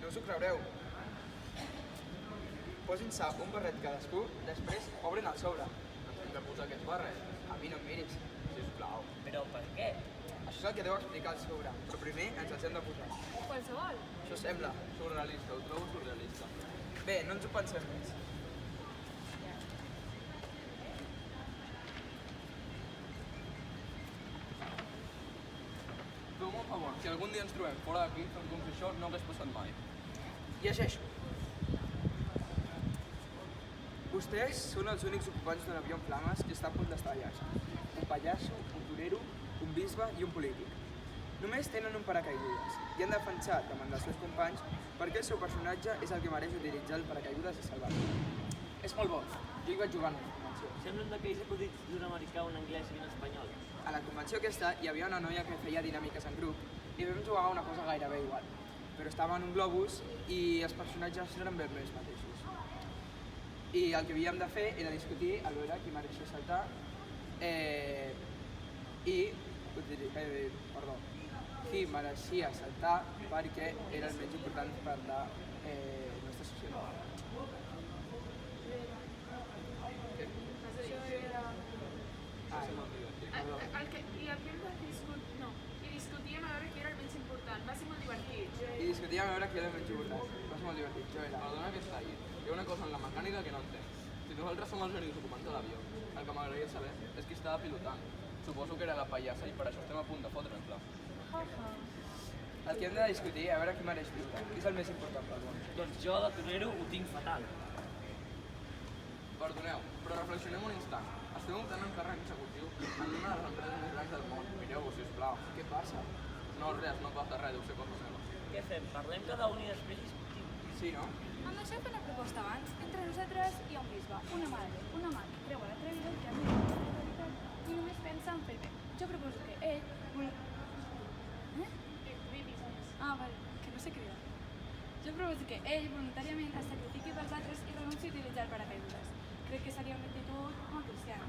No us ho creureu. Posin-se un barret cadascú, després obrin el sobre. Ens hem de posar aquest barret. A mi no em miris. Sisplau. Però per què? Això és el que deu explicar el sobre, però primer ens els hem de posar. Qualsevol. Això sembla. Surrealista, ho trobo surrealista. Bé, no ens ho pensem més. Feu-me un favor, si algun dia ens trobem fora d'aquí, fem com si això no hagués passat mai. Llegeixo. Vostès són els únics ocupants d'un avió en flames que està a punt d'estavellar-se. Un pallasso, un torero, un bisbe i un polític. Només tenen un paracaigudes i han defensat davant dels seus companys perquè el seu personatge és el que mereix utilitzar el paracaigudes i salvar-lo. És molt bo. Jo hi vaig jugar en la convenció. Semblen d'aquells acudits d'un americà, un anglès i un espanyol. A la convenció aquesta hi havia una noia que feia dinàmiques en grup i vam jugar a una cosa gairebé igual. Però estava en un globus i els personatges eren ben bé els mateixos. I el que havíem de fer era discutir a veure qui mereixia saltar qui mereixia saltar perquè era el menys important per la nostra societat. I discutíem a veure qui era el menys important. Va ser molt divertit. I discutíem a veure qui era el menys important. Va ser molt divertit. Jo era. Perdona que està allí. Hi ha una cosa en la mecànica que no entenc. Si nosaltres som els únics ocupants de l'avió, el que m'agradaria saber és qui estava pilotant. Suposo que era la pallassa i per això estem a punt de fotre'ns-la. El que hem de discutir a veure qui mereix pilotar. Qui és el més important pel món? Doncs jo de torero ho tinc fatal. Perdoneu, però reflexionem un instant. Estem optant un càrrec executiu en una de les empreses més grans del món. Mireu-ho, sisplau. Què passa? No, res, no passa res, deu ser cosa meva. Què fem? Parlem cada un i després discutim. Sí, no? Em deixeu fer una proposta abans. Entre nosaltres hi ha un bisbe, una mà que creu a l'atrevidor que admira la veritat i només pensa en fer bé. Jo proposo que ell... Vale, que no sé cridar. Jo proposo que ell voluntàriament es sacrifiqui pels altres i renunci a utilitzar el paracaigudes. Crec que seria una actitud molt cristiana.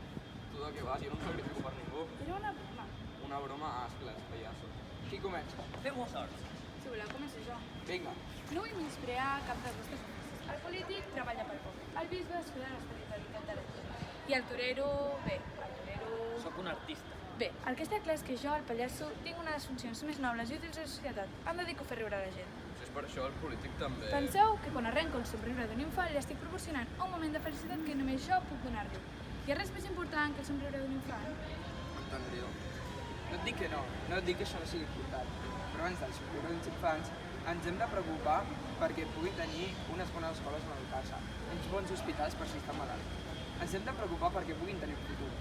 Tu de què vas? Jo no em sacrifico per ningú. Era una broma. Una broma, esclar, pallasso. Qui comença? Fem-ho sort. Si voleu, començo jo. Vinga. No vull menysprear cap dels vostres oficis. El polític treballa pel poble. El bisbe es cuida l'espiritualitat de la gent. I el torero, bé, el torero... Sóc un artista. Bé, el que està clar és que jo, el pallasso, tinc una de les funcions més nobles i útils a la societat. Em dedico a fer riure la gent. Si és per això, el polític també... Penseu que quan arrenco el somriure d'un infant li estic proporcionant un moment de felicitat que només jo puc donar-li. Hi ha res més important que el somriure d'un infant? Entendrió. No et dic que no et dic que això no sigui important, però abans del somriure d'uns infants ens hem de preocupar perquè puguin tenir unes bones escoles on educar-se, uns bons hospitals per si estan malalts. Ens hem de preocupar perquè puguin tenir un futur.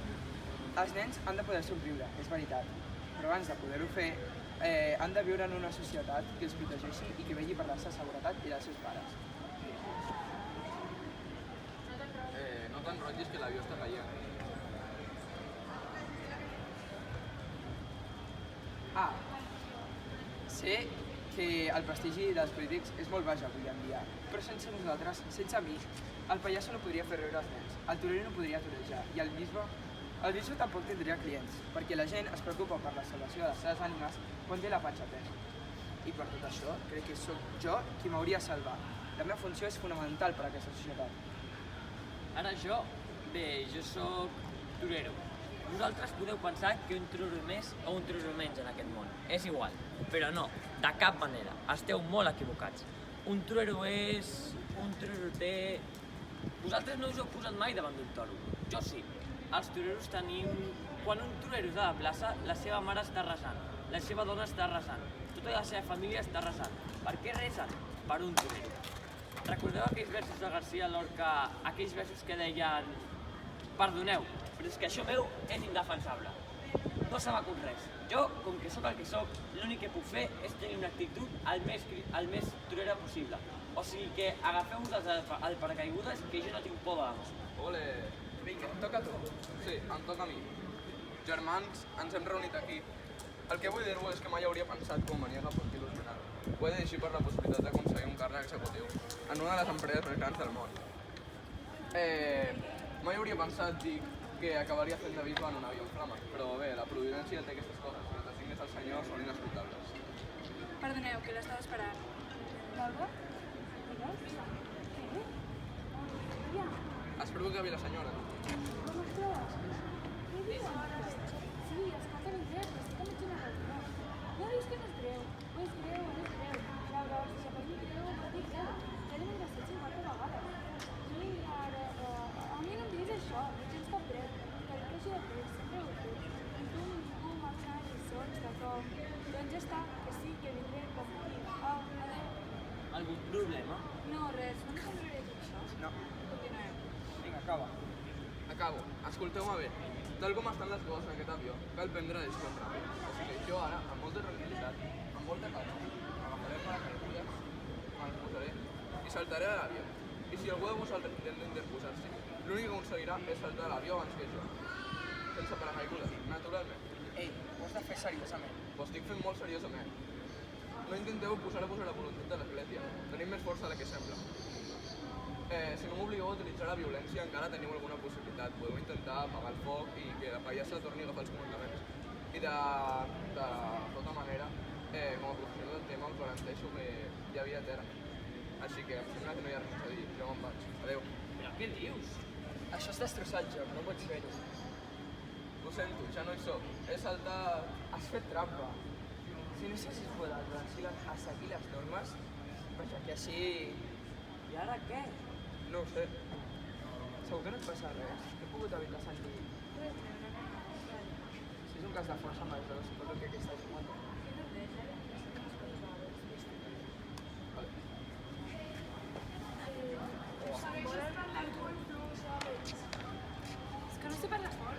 Els nens han de poder somriure, és veritat, però abans de poder-ho fer han de viure en una societat que els protegeixi i que vetlli per la seva seguretat i dels seus pares. No t'enrotllis que l'avió està caient. Sé que el prestigi dels polítics és molt baix avui en dia, però sense nosaltres, sense mi, el pallasso no podria fer riure els nens, el torero no podria torejar i el bisbe tampoc tindria clients, perquè la gent es preocupa per la salvació de les seves ànimes quan té la panxa plena. I per tot això, crec que sóc jo qui m'hauria de salvar. La meva funció és fonamental per a aquesta societat. Ara jo, jo sóc torero. Vosaltres podeu pensar que un torero més o un torero menys en aquest món. És igual, però no, de cap manera. Esteu molt equivocats. Un torero és... un torero té... Vosaltres no us heu posat mai davant d'un toro. Jo sí. Els toreros tenim... Quan un torero és a la plaça, la seva mare està resant, la seva dona està resant, tota la seva família està resant. Per què resen? Per un torero. Recordeu aquells versos de García Lorca, aquells versos que deien perdoneu, però és que això meu és indefensable. No se m'acut res. Jo, com que sóc el que sóc, l'únic que puc fer és tenir una actitud el més torera possible. O sigui que agafeu-vos el paracaigudes, que jo no tinc por de la mosca. Ole! Vinga, toca a tu. Sí, em toca a mi. Germans, ens hem reunit aquí. El que vull dir-vos és que mai hauria pensat com venia cap un il·lusionat. Ho he de dir per la possibilitat d'aconseguir un càrrec executiu en una de les empreses més grans del món. Mai hauria pensat dir que acabaria fent de bisbe en un avió en flames, però bé, la providència té aquestes coses, les designes al senyor són inescrutables. Perdoneu, que l'estava esperant. Molt bo? que ve la senyora. Com es trobes? Què dius? Sí, escolta ben dret, que estic amb una reunió. No dius que no és greu. No és greu, no és greu. Laura, si per mi greu, per mi greu. Ja l'he engraçat 50 vegades. Sí, ara, a mi no em diguis això, no tens cap dret. Que el que hagi de fer, sempre ho he fet. I tu ningú m'ha donat lliçons de com. Doncs ja està, que sí, que vindré com aquí. Adéu. Algun problema? No, res, no em semblaré tot això. No. Continuem. Vinga, acaba. Acabo. Escolteu-me bé. Tal com estan les coses en aquest avió, cal prendre decisions ràpides. Així que jo ara, amb molta tranquil·litat, amb molta calma, agafaré el paracaigudes, me'l posaré i saltaré a l'avió. I si algú de vosaltres intenta interposar-s'hi, l'únic que aconseguirà és saltar a l'avió abans que jo. Sense paracaigudes, naturalment. Ei, ho has de fer seriosament. Ho estic fent molt seriosament. No intenteu posar-vos a la voluntat de l'església. Tenim més força de la que sembla. Si no m'obligueu a utilitzar la violència, encara teniu alguna possibilitat. Podeu intentar apagar el foc i que la pallassa torni a agafar els comandaments. I de tota manera, com a professional del tema, us garanteixo que hi havia terra. Així que em sembla que no hi ha res a dir. Jo me'n vaig. Adéu. Però què dius? Això és destrossar el joc, no pots fer-ho. Ho sento, ja no hi soc. He saltat... Has fet trampa. Si no s'hagis podat a seguir les normes, perquè així... I ara què? No ho sé. Segur que no et passa res. He pogut evitar sentir. Si és un cas de força major, suposo que aquesta és una... Vale. Voler parlar com tu, ¿sabes? Es que no sé parlar